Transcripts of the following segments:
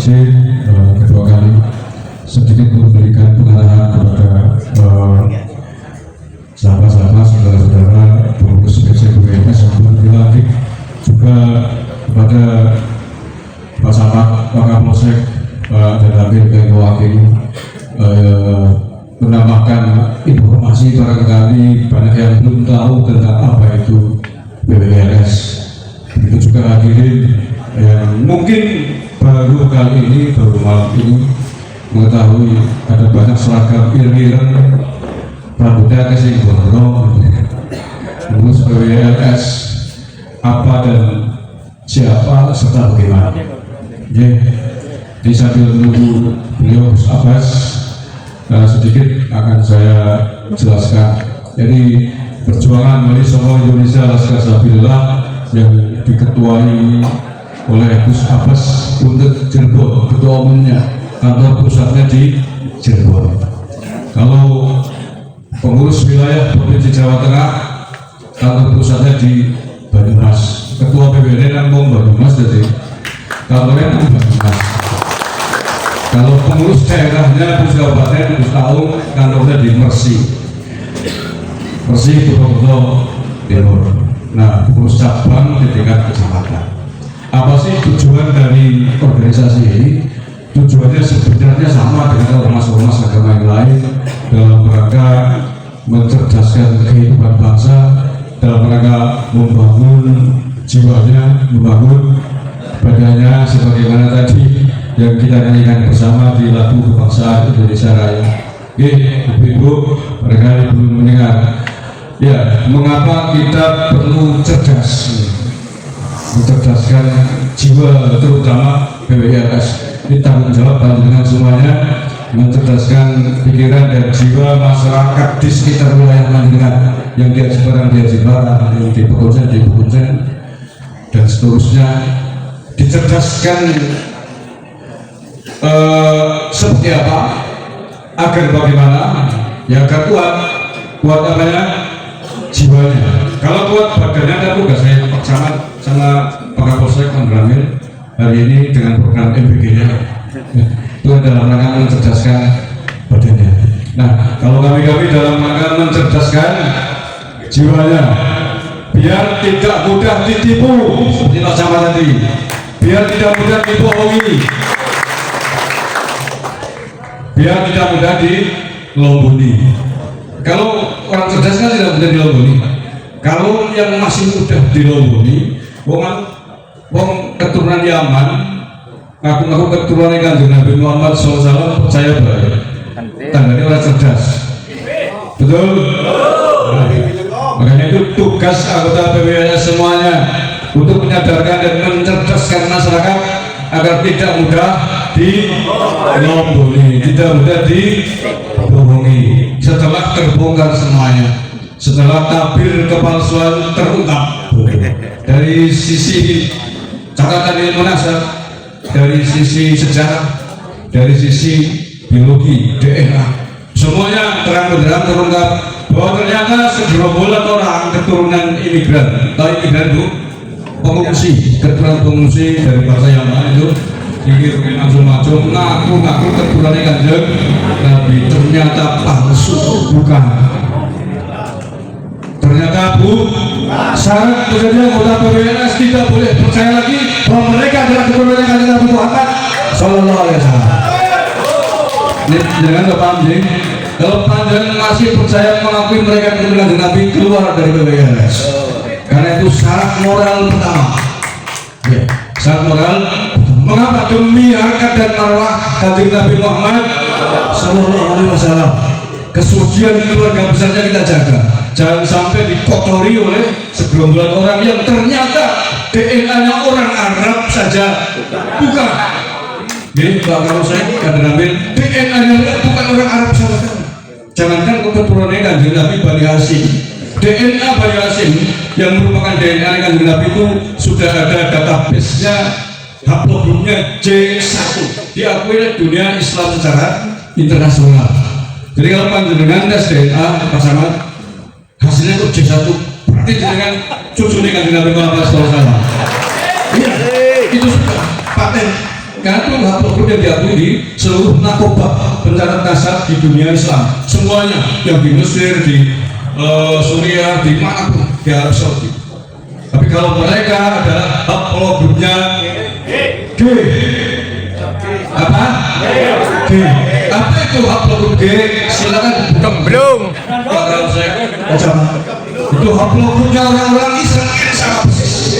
Masjid kedua kali sedikit memberikan pengarahan kepada sahabat-sahabat, saudara-saudara pengurus PCBWS maupun lagi juga kepada Pak Sahabat, Pak Kapolsek, Pak Danamil yang mewakili menambahkan informasi barangkali banyak yang belum tahu tentang apa itu BWLS. Begitu juga hadirin yang mungkin baru kali ini, baru malam ini mengetahui ada banyak seragam ireng-ireng rambutnya kasih gondrong mengurus BWLS apa dan siapa serta bagaimana. Jadi sambil menunggu beliau Gus Abbas sedikit akan saya jelaskan. Jadi perjuangan Mahasiswa Indonesia Laskar Sabilillah yang diketuai oleh Gus Abbas untuk Cirebon, ketua umumnya, kantor pusatnya di Cirebon. Kalau pengurus wilayah Provinsi Jawa Tengah, kantor pusatnya di Banyumas, ketua PBD Lampung Banyumas, jadi kantornya di Banyumas. Kalau pengurus daerahnya Gus Kabupaten, Gus Taung, kantornya di Mersi, Purwokerto Timur. Nah, pengurus cabang di tingkat kecamatan. Apa sih tujuan dari organisasi ini? Tujuannya sebenarnya sama dengan ormas-ormas agama yang lain dalam rangka mencerdaskan kehidupan bangsa, dalam rangka membangun jiwanya, membangun badannya, sebagaimana tadi yang kita nyanyikan bersama di lagu kebangsaan Indonesia Raya. Ibu-ibu barangkali belum mendengar. Ya, mengapa kita perlu cerdas? Mencerdaskan jiwa, terutama BWLS. Ini tanggung jawab dengan semuanya, mencerdaskan pikiran dan jiwa masyarakat di sekitar wilayah Panjenengan, yang di Jembaran, yang di Pekojan, dan seterusnya, dicerdaskan seperti apa, agar bagaimana, ya agar kuat apanya, jiwanya. Kalau kuat badannya, ada tugas saya sama Pak Kapolsek Danamil hari ini dengan program MBG-nya itu dalam rangka mencerdaskan badannya. Nah, kalau kami dalam rangka mencerdaskan jiwanya, biar tidak mudah ditipu seperti Pak Camat tadi, biar tidak mudah dibohongi, biar tidak mudah dilomboni. Kalau orang cerdas kan tidak mudah dilomboni. Kalau yang masih mudah dilomboni, wong keturunan Yaman, ngaku keturunan Kanjeng Nabi Muhammad SAW, percaya baik. Tandanya orang cerdas. Betul? Makanya itu tugas anggota BWLS semuanya untuk menyadarkan dan mencerdaskan masyarakat agar tidak mudah dilomboni, tidak mudah dibohongi. Setelah terbongkar semuanya, setelah tabir kepalsuan terungkap dari sisi catatan ilmu nasab, dari sisi sejarah, dari sisi biologi, DNA, semuanya terang benderang terungkap bahwa ternyata segerombolan orang keturunan imigran, imigran itu pengungsi, keturunan pengungsi dari bangsa Yaman itu dikirim macam-macam, ngaku keturunannya Kanjeng Nabi, ternyata palsu, bukan. Ternyata syarat menjadi anggota BWLS tidak boleh percaya lagi bahwa mereka adalah keturunan Kanjeng Nabi Muhammad Sallallahu Alaihi Wasallam. Ini jangan paham, jeng. Kalau panjenengan masih percaya mengakui mereka keturunan Kanjeng Nabi, keluar dari BWLS. Karena itu syarat moral pertama. Ya, syarat moral. Mengapa? Demi harkat dan marwah Kanjeng Nabi Muhammad Sallallahu Alaihi Wasallam. Kesucian keluarga besarnya kita jaga. Jangan sampai dikotori oleh segerombolan orang yang ternyata DNA-nya orang Arab saja, bukan. Ini Pak Kapolsek Danamil, DNA-nya bukan orang Arab saja. Jangankan keturunannya Kanjeng Nabi Bani Hasyim, DNA Bani Hasyim yang merupakan DNA Kanjeng Nabi itu sudah ada database-nya, haplogramnya J1, diakui oleh dunia Islam secara internasional. Jadi kalau panjenengan tes DNA Pak Samad, hasilnya itu J1, berarti dengan cucu Kanjeng Nabi Muhammad SAW. Iya, itu sudah paten karena itu haplogroup yang diakui di seluruh nakobah pencatat nasab di dunia Islam semuanya, yang di Mesir, di Suriah, di mana pun, di Arab Saudi. Tapi kalau mereka adalah haplogrupnya G. Apa? G. Apa itu haplogrup G? Silakan buka. Belum. Kalau saya baca, itu haplogrupnya orang-orang Israel yang sangat persis.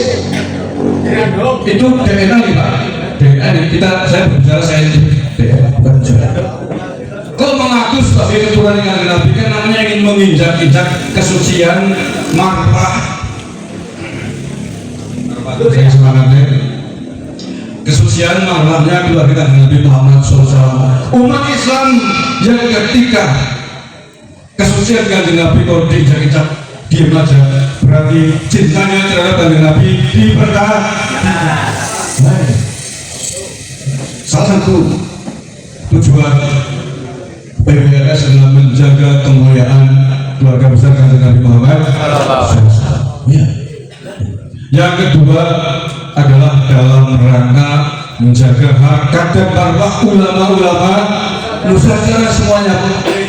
Itu DNA nih Pak. DNA nih, saya berbicara saintifik. DNA bukan bicara. Kalau mengaku sebagai keturunan yang Nabi kan namanya ingin menginjak-injak kesucian marwah. Saya semangatnya kesucian marwahnya keluarga Nabi Muhammad SAW. Umat Islam yang ketika kesucian kanjeng Nabi kalau diinjak-injak diam aja, berarti cintanya terhadap kanjeng Nabi dipertahankan. Salah satu tujuan PBRS adalah menjaga kemuliaan keluarga besar kanjeng Nabi Muhammad SAW. Ya. Yang kedua adalah dalam rangka menjaga harkat dan marwah ulama-ulama Nusantara semuanya.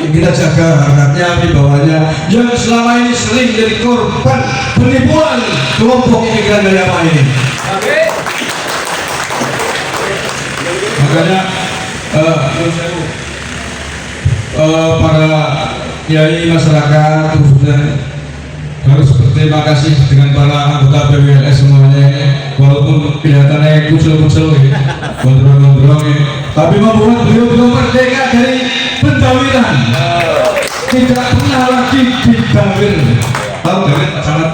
Kita jaga harkatnya, wibawanya yang selama ini sering jadi korban penipuan kelompok imigran dari apa ini. Makanya para kiai masyarakat khususnya harus berterima kasih dengan para anggota PWLS semuanya, walaupun kelihatannya kucel-kucel gondrong-gondrong, tapi membuat beliau merdeka dari pendawiran, tidak pernah lagi didawir. Tahu dawir sangat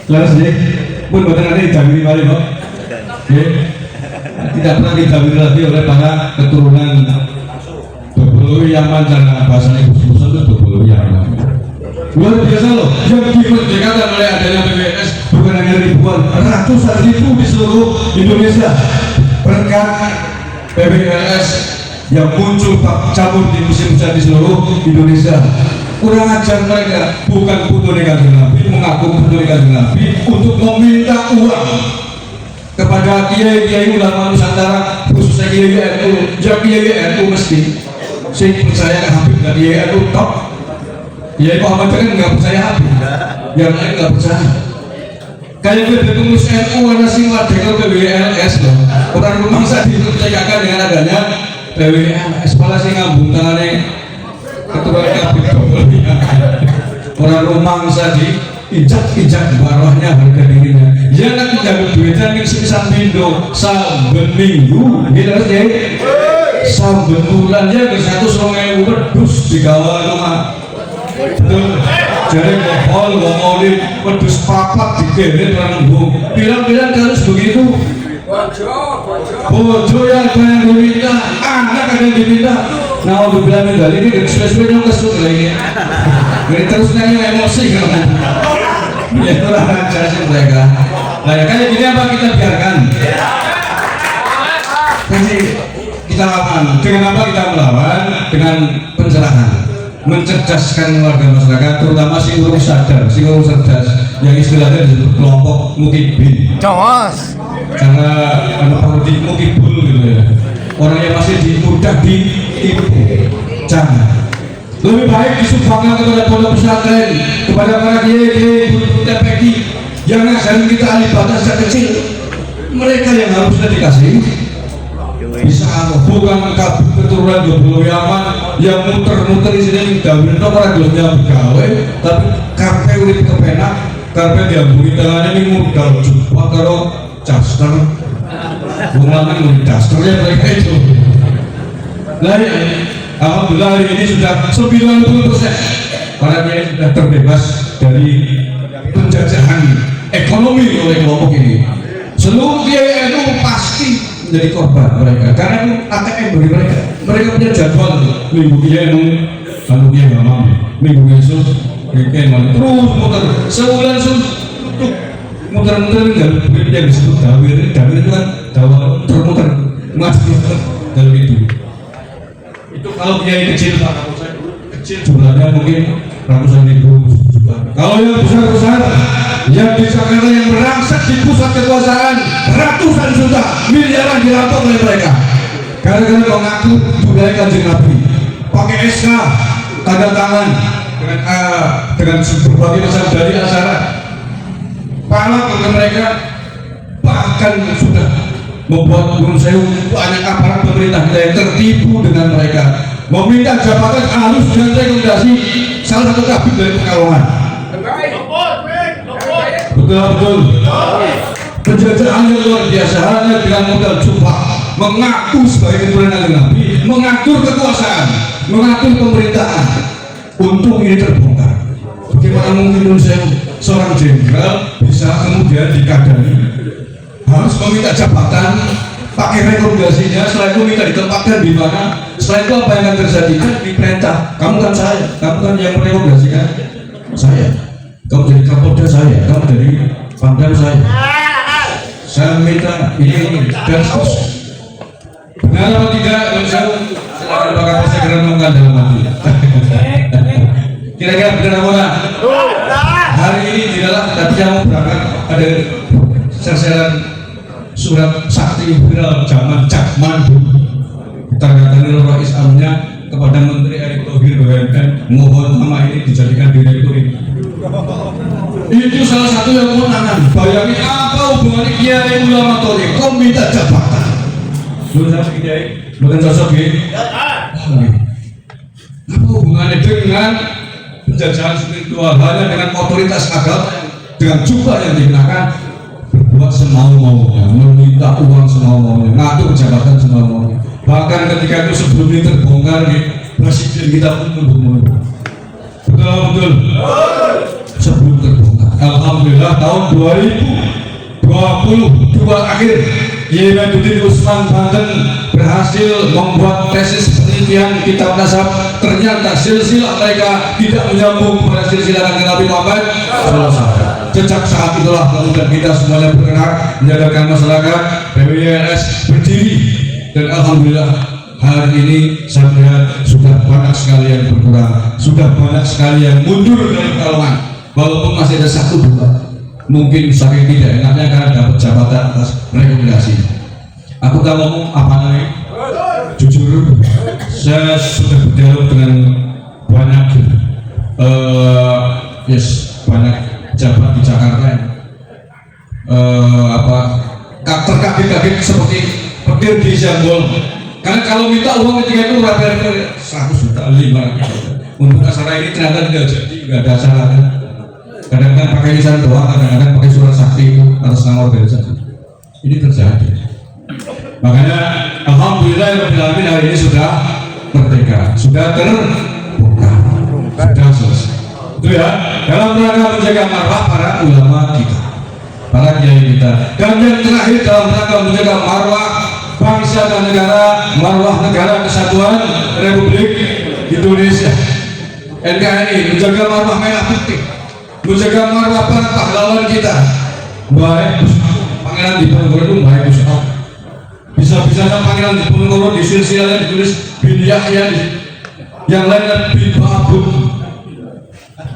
laras deh pun buatan ada didawiri balik kok, tidak pernah didawir lagi oleh para keturunan Bebelu Yaman, karena bahasanya khusus itu Bebelu Yaman. Luar biasa loh, yang dimerdekakan oleh adanya PBS bukan hanya ribuan, ratusan ribu di seluruh Indonesia berkat PBS yang muncul cabur di musim hujan di seluruh Indonesia. Kurang ajar mereka, bukan putri kanjeng Nabi, mengaku putri kanjeng Nabi untuk meminta uang kepada kiai-kiai ulama Nusantara, khususnya kiai NU. Ya kiai NU mesti saya percaya Habib dan kiai NU top. Kiai Muhammad kan nggak percaya Habib, yang lain nggak percaya. Kayak gue pengurus NU ada sing wadekal PWLS loh. Orang rumah saya dipercayakan dengan adanya PWLS, malah sih ngambung tangannya ketua Habib. Orang rumah saya diinjak-injak barwahnya harga dirinya. Ya nanti jago duitnya nih sepisan bindo saben minggu, gitu harus ya. Saben bulan dia ke 100.000 wedus di gawang rumah. Betul. Jadi ngopol, ngomongin wedus papat dikirim rembung. Bilang-bilang harus begitu. Bojo yang banyak diminta, anak ada yang diminta. Nah, untuk bilang medali ini sudah yang kesut lagi. Jadi terus nanya emosi kan? Ya itu lah cara sih mereka. Nah ya kayak gini apa kita biarkan? Jadi kita lawan. Dengan apa kita melawan? Dengan pencerahan, mencerdaskan warga masyarakat, terutama si urus sadar, si urus cerdas, yang istilahnya disebut kelompok mukibin. Jos. Karena anak parodi mukibul gitu ya. Orang yang masih mudah ditipu, jangan. Lebih baik disumbangkan kepada pondok pesantren, kepada para kiai TPQ yang ngajarin kita ahli batas sejak kecil. Mereka yang harusnya dikasih bisa bukan kabut keturunan Bebelu Yaman yang muter-muter di sini dawin itu orang belumnya bergawe, tapi karpe urip kepenak, karpe diambungi tangannya ini modal jumpa karo caster, bukan dasternya mereka itu. Nah, alhamdulillah hari ini sudah 90% para kiai sudah terbebas dari penjajahan ekonomi oleh kelompok ini. Seluruh kiai itu pasti menjadi korban mereka, karena itu ATM bagi mereka. Mereka punya jadwal minggu kiai lalu kiai nggak mampu, minggu Yesus kiai mau terus muter sebulan tutup muter-muter nggak begitu yang disebut dawir itu kan dawal termuter masih dalam itu. Itu kalau kiai kecil Pak, kecil jumlahnya mungkin ratusan ribu Kalau yang besar-besar, yang di Jakarta yang merangsek di pusat kekuasaan, ratusan juta, miliaran dirampok oleh mereka. Gara-gara mengaku budaya Kanjeng Nabi, pakai SK, tanda tangan dengan berbagai macam dari acara. Para mereka bahkan sudah membuat Gunung Sewu banyak aparat pemerintah kita yang tertipu dengan mereka, meminta jabatan halus dengan rekomendasi salah satu kabin dari Pekalongan. Betul. Penjajahan yang luar biasa hanya dengan modal sumpah, mengaku sebagai keturunan Nabi, mengatur kekuasaan, mengatur pemerintahan. Untung ini terbongkar. Bagaimana mungkin seorang jenderal bisa kemudian dikadani harus meminta jabatan pakai rekomendasinya, setelah itu minta ditempatkan di mana, setelah itu apa yang akan terjadi? Kan diperintah, kamu kan saya, kamu kan yang merekomendasikan saya, kamu jadi Kapolda saya, kamu jadi Pangdam saya minta ini dan seterusnya. Benar atau tidak? Silakan Pak Kapolda renungkan dalam hati. Kira-kira benar apa enggak? Hari ini di dalam tadi yang berangkat ada serseran surat sakti viral zaman Cak Mandu, terkait Rais Amnya kepada Menteri Erick Thohir BUMN, mohon nama ini dijadikan direktur ini. Itu salah satu yang kewenangan. Bayangin apa hubungannya Kiai Ulama Thohir, kau minta jabatan. Belum sama Kiai, bukan cocok ya? Apa hubungannya dengan penjajahan spiritual, hanya dengan otoritas agama, dengan jubah yang digunakan, berbuat semau-maunya, meminta uang semau-maunya, ngatur jabatan semau-maunya. Bahkan ketika itu sebelum ini terbongkar, presiden kita pun mundur-mundur. Betul. Sebelum terbongkar. Alhamdulillah tahun 2022 akhir, Kiai Wahidudin Usman Banten berhasil membuat tesis penelitian kitab nasab. Ternyata silsilah mereka tidak menyambung pada silsilah Nabi Muhammad SAW. Sejak saat itulah kemudian kita semuanya bergerak menyadarkan masyarakat, PWNS berdiri, dan alhamdulillah hari ini saya melihat sudah banyak sekali yang berkurang, sudah banyak sekali yang mundur dari Pekalongan. Walaupun masih ada satu dua, mungkin saking tidak enaknya karena dapat jabatan atas rekomendasi. Aku tak ngomong apa namanya, jujur saya sudah berdialog dengan banyak banyak jabat di Jakarta yang terkaget-kaget seperti petir di Jambol. Karena kalau minta uang ketika itu rata-rata 100 juta, 500 juta. Untuk acara ini ternyata tidak jadi, nggak ada acara. Kadang-kadang pakai lisan doang, kadang-kadang pakai surat sakti atas nama organisasi. Ini terjadi. Makanya alhamdulillah hari ini sudah merdeka, sudah terbuka, sudah selesai. Itu ya, dalam rangka menjaga marwah para ulama kita, para kiai kita. Dan yang terakhir dalam rangka menjaga marwah bangsa dan negara, marwah negara kesatuan Republik Indonesia, NKRI, menjaga marwah merah putih, menjaga marwah para pahlawan kita. Baik Pangeran Diponegoro itu baik Ustaz. Bisa-bisanya Pangeran Diponegoro di silsilahnya ditulis bin Yahya, yang lainnya bin Babun.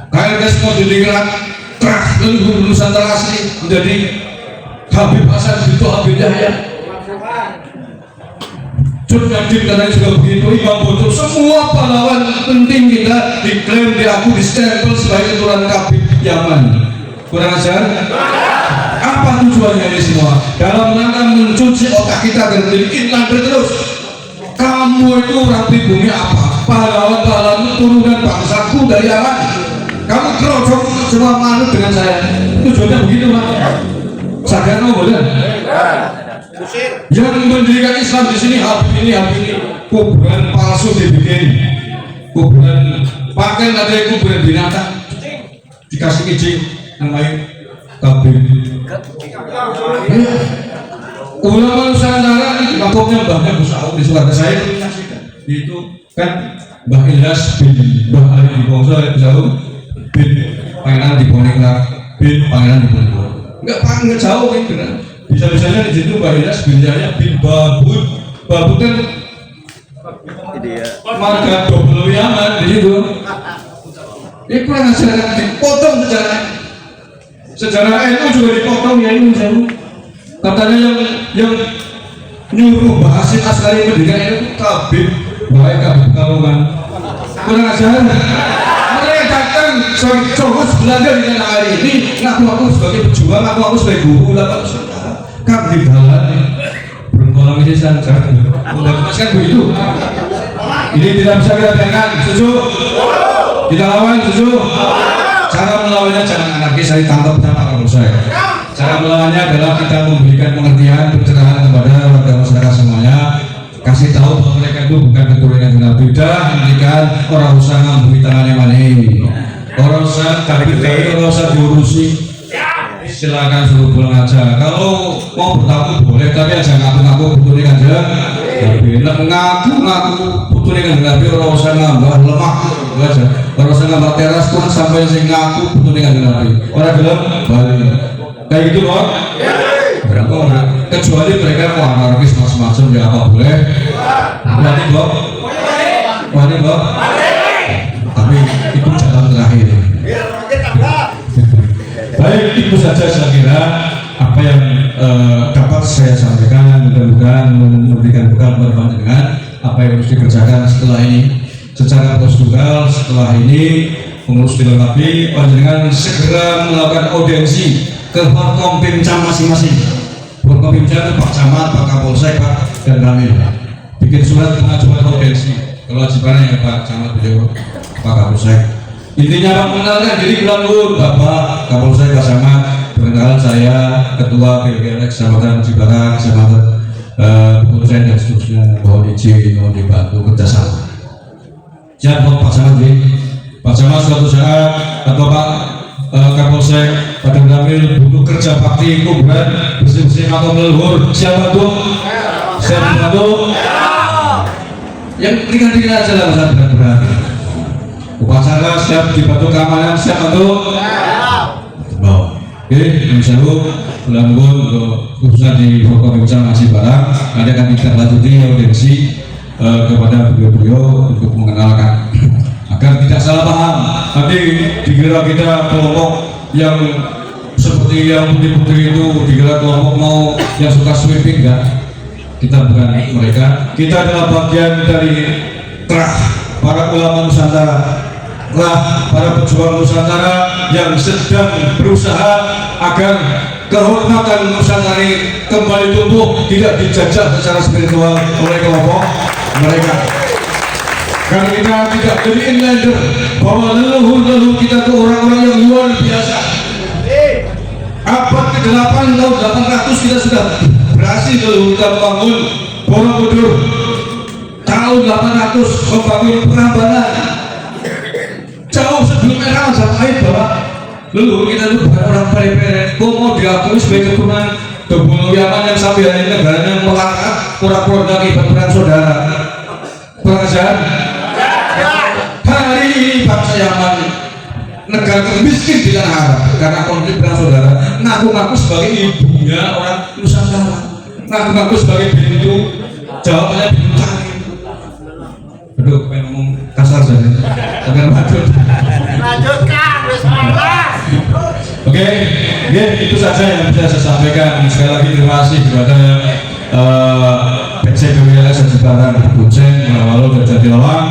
KRS mau didiklat trah leluhur Nusantara asli menjadi Habib Hasan bin Habib Yahya. Cut Yadin katanya juga begitu, Imam Bonjol, semua pahlawan penting kita diklaim, diaku, distempel sebagai keturunan Habib Yaman. Kurang ajar? Apa tujuannya ini semua? Dalam rangka mencuci otak kita dan menjadi inlander terus. Kamu itu orang pribumi apa? Pahlawan-pahlawan turunan bangsaku dari alam. Kamu kerocok semua manut dengan saya. Tujuannya begitu, Pak. Sadar mau boleh? Yang mendirikan Islam di sini Habib ini, kuburan palsu dibikin, kuburan pakai ada kuburan binatang, dikasih izin namanya Habib. Ulama Nusantara ini makomnya Mbahnya Musaud di Sumatera saya itu kan Mbah Ilyas bin Mbah Ali di Bongso jauh bin Pangeran Diponegoro bin Pangeran Diponegoro enggak jauh kan benar. Bisa-bisanya di situ Mbah Ilyas bin Yahya bin Babun kan marga double Yaman di situ. Ini kurang ajar, dipotong sejarah NU juga dipotong ya ini katanya yang nyuruh Hasyim Asy'ari mendirikan itu Kabib baik Kabib Pekalongan. Kurang ajar. Mereka datang cowok Belanda di tanah air ini ngaku sebagai pejuang, ngaku sebagai guru, lalu Kabib Halal berkolong ini sangat udah kan begitu. Ini tidak bisa kita biarkan, setuju? Kita lawan, setuju? Cara melawannya jangan anarkis, saya tangkap sama Kapolsek. Cara melawannya adalah kita memberikan pengertian, pencerahan kepada warga masyarakat semuanya. Kasih tahu bahwa mereka itu bukan keturunan general beda, hentikan orang usah ngambui tangannya mani. Orang usah kabit dari, orang usah diurusi. Silakan suruh pulang aja. Kalau mau bertamu boleh, tapi aja ngaku-ngaku keturunan aja. Tapi ngaku-ngaku keturunan general beda, orang usah ngambah lemah. Aja. Orang usah ngambah teras pun sampai sing ngaku keturunan general beda. Orang bilang balik. Kayak gitu loh. Kecuali mereka mau anarkis macam-macam ya apa boleh. Wani Bob, Wani Bob. Tapi itu jalan terakhir. Baik, itu saja saya kira apa yang dapat saya sampaikan. Mudah-mudahan memberikan bekal buat dengan apa yang harus dikerjakan setelah ini. Secara prosedural setelah ini mengurus dilengkapi, panjenengan segera melakukan audiensi ke Forkompimcam masing-masing. Forkompimcam itu Pak Camat, Pak Kapolsek, Pak dan kami bikin surat pengajuan audiensi. Kewajibannya ya Pak Camat, beliau Pak Kapolsek. Intinya Pak mengenalkan diri bulan luhur, Bapak Kapolsek, Pak Camat. Perkenalkan saya Ketua PGRX Kecamatan Cibadak, Kecamatan Pengurusnya dan seterusnya. Mohon izin, mohon dibantu kerjasama. Jangan Pak Camat, Pak Camat suatu saat atau Pak Kapolsek pada mengambil butuh kerja bakti kuburan bersih-bersih atau leluhur. Siapa tuh? Siapa tuh? Yang ringan-ringan aja lah, besar berat-berat. Upacara siap dibantu keamanan. Siapa tuh? Oke, insyaallah bulan-bulan khususnya di Forkompimcam masih barang. Ada akan kita lanjuti audiensi kepada beliau-beliau untuk mengenalkan agar tidak salah paham. Nanti dikira kita kelompok yang seperti yang putih-putih itu, dikira kelompok mau yang suka sweeping. Enggak, kita bukan mereka. Kita adalah bagian dari terah para ulama Nusantara, para pejuang Nusantara yang sedang berusaha agar kehormatan Nusantara kembali tumbuh, tidak dijajah secara spiritual oleh kelompok mereka. Karena kita tidak jadi inlander bahwa leluhur kita itu orang-orang yang luar biasa. Abad ke-8 tahun 800 kita sudah berhasil leluhur kita membangun Borobudur. Tahun 800 membangun Prambanan. Jauh sebelum era Majapahit bahwa leluhur kita itu bukan orang pere-pere. Kok mau diakui sebagai keturunan Debulu Yaman yang sampai hari ini negaranya melangkah pura-pura akibat perang saudara. Pengajar hari ini bangsa Yaman negara termiskin di tanah Arab karena konflik perang saudara ngaku-ngaku sebagai ibunya orang Nusantara, ngaku-ngaku sebagai pintu jawabannya pintu cari. Aduh, pengen ngomong kasar saja agar lanjutkan oke, itu saja yang bisa saya sampaikan. Sekali lagi terima kasih kepada PC PWLS Sebarang Buceng, Walau dan Jatiawang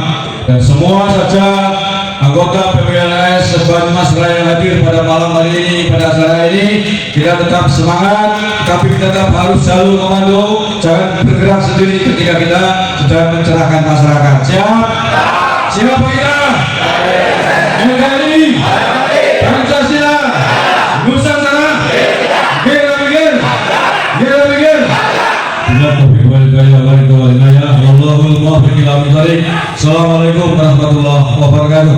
dan semua saja anggota PWLS Banyumas Raya yang hadir pada malam hari ini, pada acara ini. Kita tetap semangat, tapi kita tetap harus selalu komando, jangan bergerak sendiri ketika kita sedang mencerahkan masyarakat. Siap? Siap kita? NKRI, Pancasila, Nusantara, kita bikin. Assalamualaikum warahmatullahi wabarakatuh.